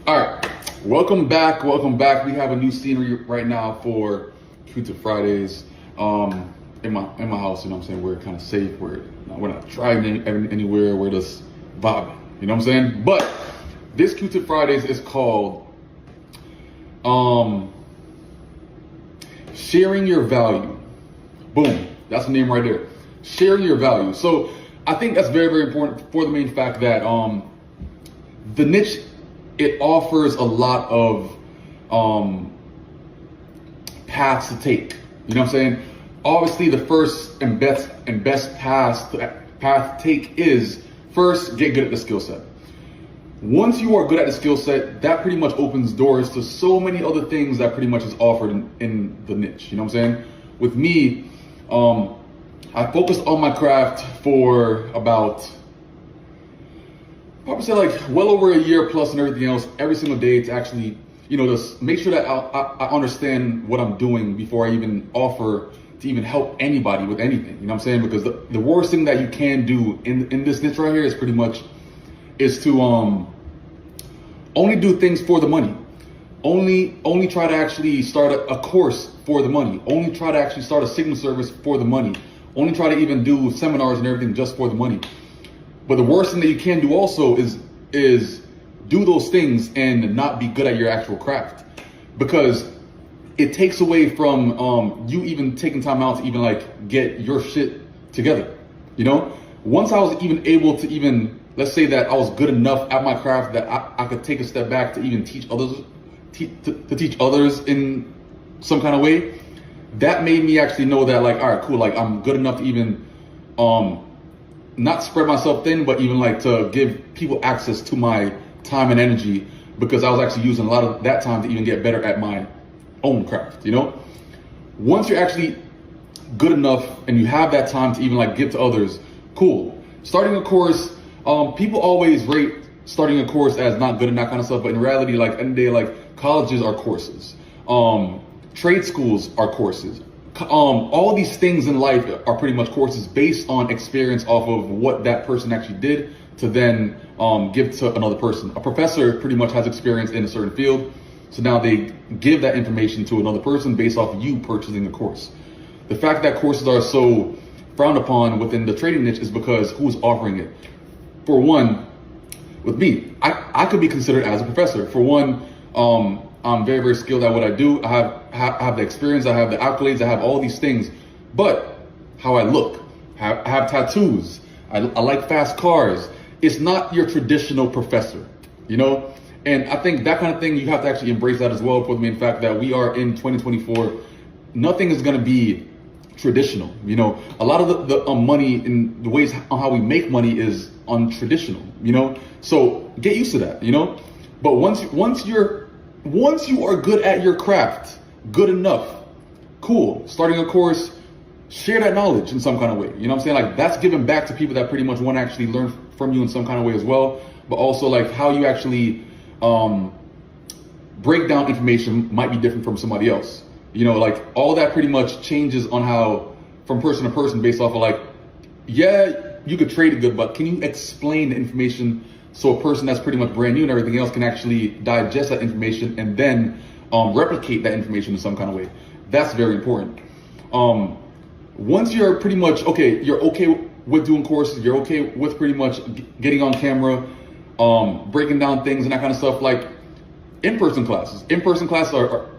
All right, welcome back. We have a new scenery right now for Q-Tip Fridays. In my house, you know what I'm saying? We're kind of safe. We're not driving anywhere. We're just vibing. You know what I'm saying? But this Q-Tip Fridays is called sharing your value. Boom. That's the name right there. Sharing your value. So I think that's very, very important for the main fact that the niche, it offers a lot of paths to take. You know what I'm saying? Obviously, the first and best path to take is first get good at the skill set. Once you are good at the skill set, that pretty much opens doors to so many other things that pretty much is offered in the niche. You know what I'm saying? With me, I focused on my craft for about, probably say like well over a year plus and everything else, every single day to actually, just make sure that I understand what I'm doing before I even offer to even help anybody with anything. You know what I'm saying? Because the worst thing that you can do in this niche right here is pretty much is to only do things for the money. Only try to actually start a course for the money. Only try to actually start a signal service for the money. Only try to even do seminars and everything just for the money. But the worst thing that you can do also is do those things and not be good at your actual craft, because it takes away from you even taking time out to even like get your shit together. Once I was even able to even, let's say that I was good enough at my craft that I could take a step back to even teach others, to teach others in some kind of way, that made me actually know that like, all right, cool, like I'm good enough to even not spread myself thin, but even like to give people access to my time and energy, because I was actually using a lot of that time to even get better at my own craft. Once you're actually good enough and you have that time to even like give to others, cool. Starting a course, people always rate starting a course as not good and that kind of stuff, but in reality, like end of the day, like colleges are courses, trade schools are courses. All these things in life are pretty much courses based on experience off of what that person actually did to then give to another person. A professor pretty much has experience in a certain field, so now they give that information to another person based off of you purchasing the course. The fact that courses are so frowned upon within the trading niche is because who's offering it. For one, with me, I could be considered as a professor. For one, I'm very, very skilled at what I do. I have the experience, I have the accolades, I have all these things. But how I look, I have tattoos, I like fast cars. It's not your traditional professor, And I think that kind of thing, you have to actually embrace that as well, for the main fact that we are in 2024. Nothing is going to be traditional. A lot of the money and the ways on how we make money is untraditional, So get used to that, But once you are good at your craft, good enough, cool. Starting a course, share that knowledge in some kind of way. You know what I'm saying? Like that's giving back to people that pretty much want to actually learn from you in some kind of way as well. But also like how you actually break down information might be different from somebody else. Like all that pretty much changes on how from person to person based off of like, yeah, you could trade it good, but can you explain the information so a person that's pretty much brand new and everything else can actually digest that information and then replicate that information in some kind of way? That's very important. Once you're pretty much you're okay with doing courses, you're okay with pretty much getting on camera, breaking down things and that kind of stuff, like in-person classes. In-person classes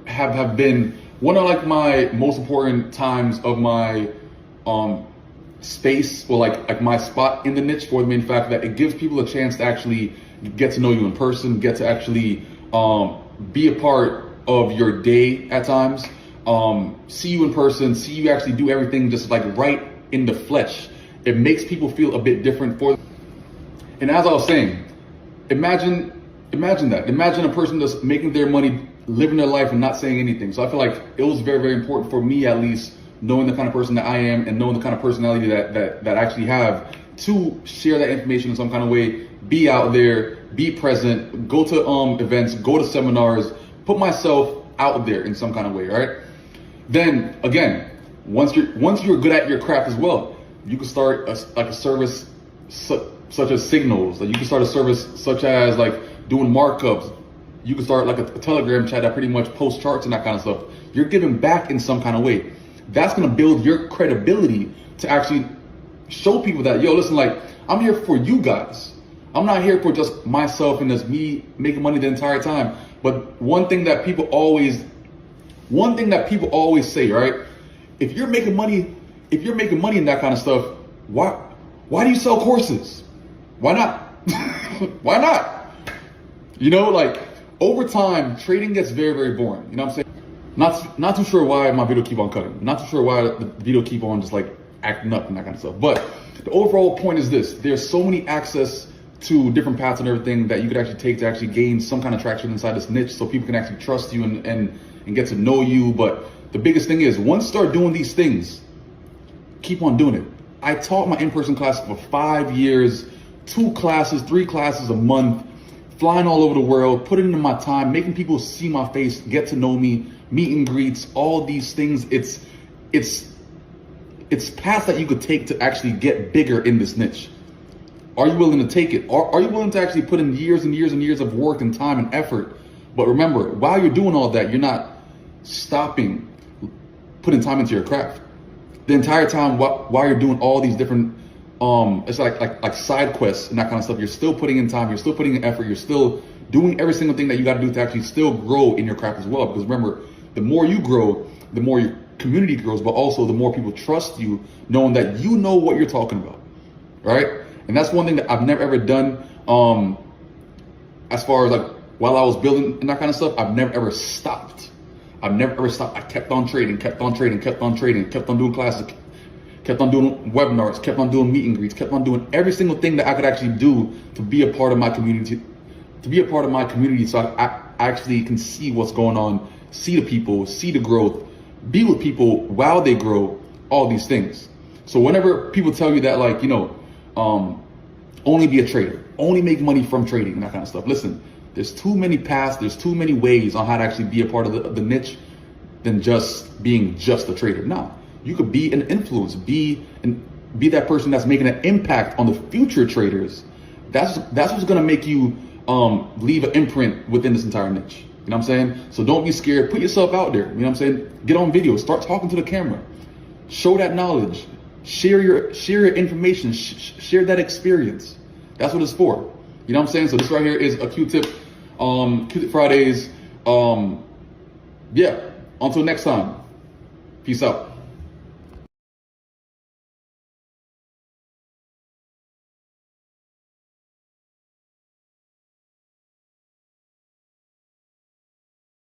have been one of like my most important times of my space, or like my spot in the niche, for the main fact that it gives people a chance to actually get to know you in person, get to actually be a part of your day at times, see you in person, see you actually do everything just like right in the flesh. It makes people feel a bit different and as I was saying, imagine that. Imagine a person just making their money, living their life and not saying anything. So I feel like it was very, very important for me, at least, knowing the kind of person that I am and knowing the kind of personality that I actually have, to share that information in some kind of way, be out there, be present, go to events, go to seminars, put myself out there in some kind of way, right? Then again, once you're good at your craft as well, you can start a service such as signals. Like you can start a service such as like doing markups, You can start like a Telegram chat that pretty much posts charts and that kind of stuff. You're giving back in some kind of way. That's gonna build your credibility to actually show people that, yo, listen, like, I'm here for you guys. I'm not here for just myself and just me making money the entire time. But one thing that people always say, right? If you're making money in that kind of stuff, why do you sell courses? Why not? Why not? You know, like, over time, trading gets very, very boring. You know what I'm saying? Not too sure why my video keep on cutting. Not too sure why the video keep on just like acting up and that kind of stuff. But the overall point is this: there's so many access to different paths and everything that you could actually take to actually gain some kind of traction inside this niche, so people can actually trust you and get to know you. But the biggest thing is, once you start doing these things, keep on doing it. I taught my in-person classes for 5 years, 2 classes, 3 classes a month, flying all over the world, putting in my time, making people see my face, get to know me, meet and greets, all these things. It's paths that you could take to actually get bigger in this niche. Are you willing to take it? Are you willing to actually put in years and years and years of work and time and effort? But remember, while you're doing all that, you're not stopping putting time into your craft. The entire time while you're doing all these different, it's like side quests and that kind of stuff, you're still putting in time, you're still putting in effort, you're still doing every single thing that you got to do to actually still grow in your craft as well. Because remember, the more you grow, the more your community grows, but also the more people trust you, knowing that you know what you're talking about, right? And that's one thing that I've never ever done. As far as like while I was building and that kind of stuff, I've never ever stopped. I've never ever stopped. I kept on trading, kept on trading, kept on trading, kept on doing classes, kept on doing webinars, kept on doing meet and greets, kept on doing every single thing that I could actually do to be a part of my community, so I actually can see what's going on, see the people, see the growth, be with people while they grow, all these things. So whenever people tell you that, like, you know, only be a trader, only make money from trading and that kind of stuff, listen, there's too many paths, there's too many ways on how to actually be a part of the niche than just being just a trader. No, you could be an influence, be that person that's making an impact on the future traders. That's what's gonna make you leave an imprint within this entire niche. You know what I'm saying? So don't be scared. Put yourself out there. You know what I'm saying? Get on video. Start talking to the camera. Show that knowledge. Share your information. Share that experience. That's what it's for. You know what I'm saying? So this right here is a Q-tip. Q-tip Fridays. Yeah. Until next time. Peace out.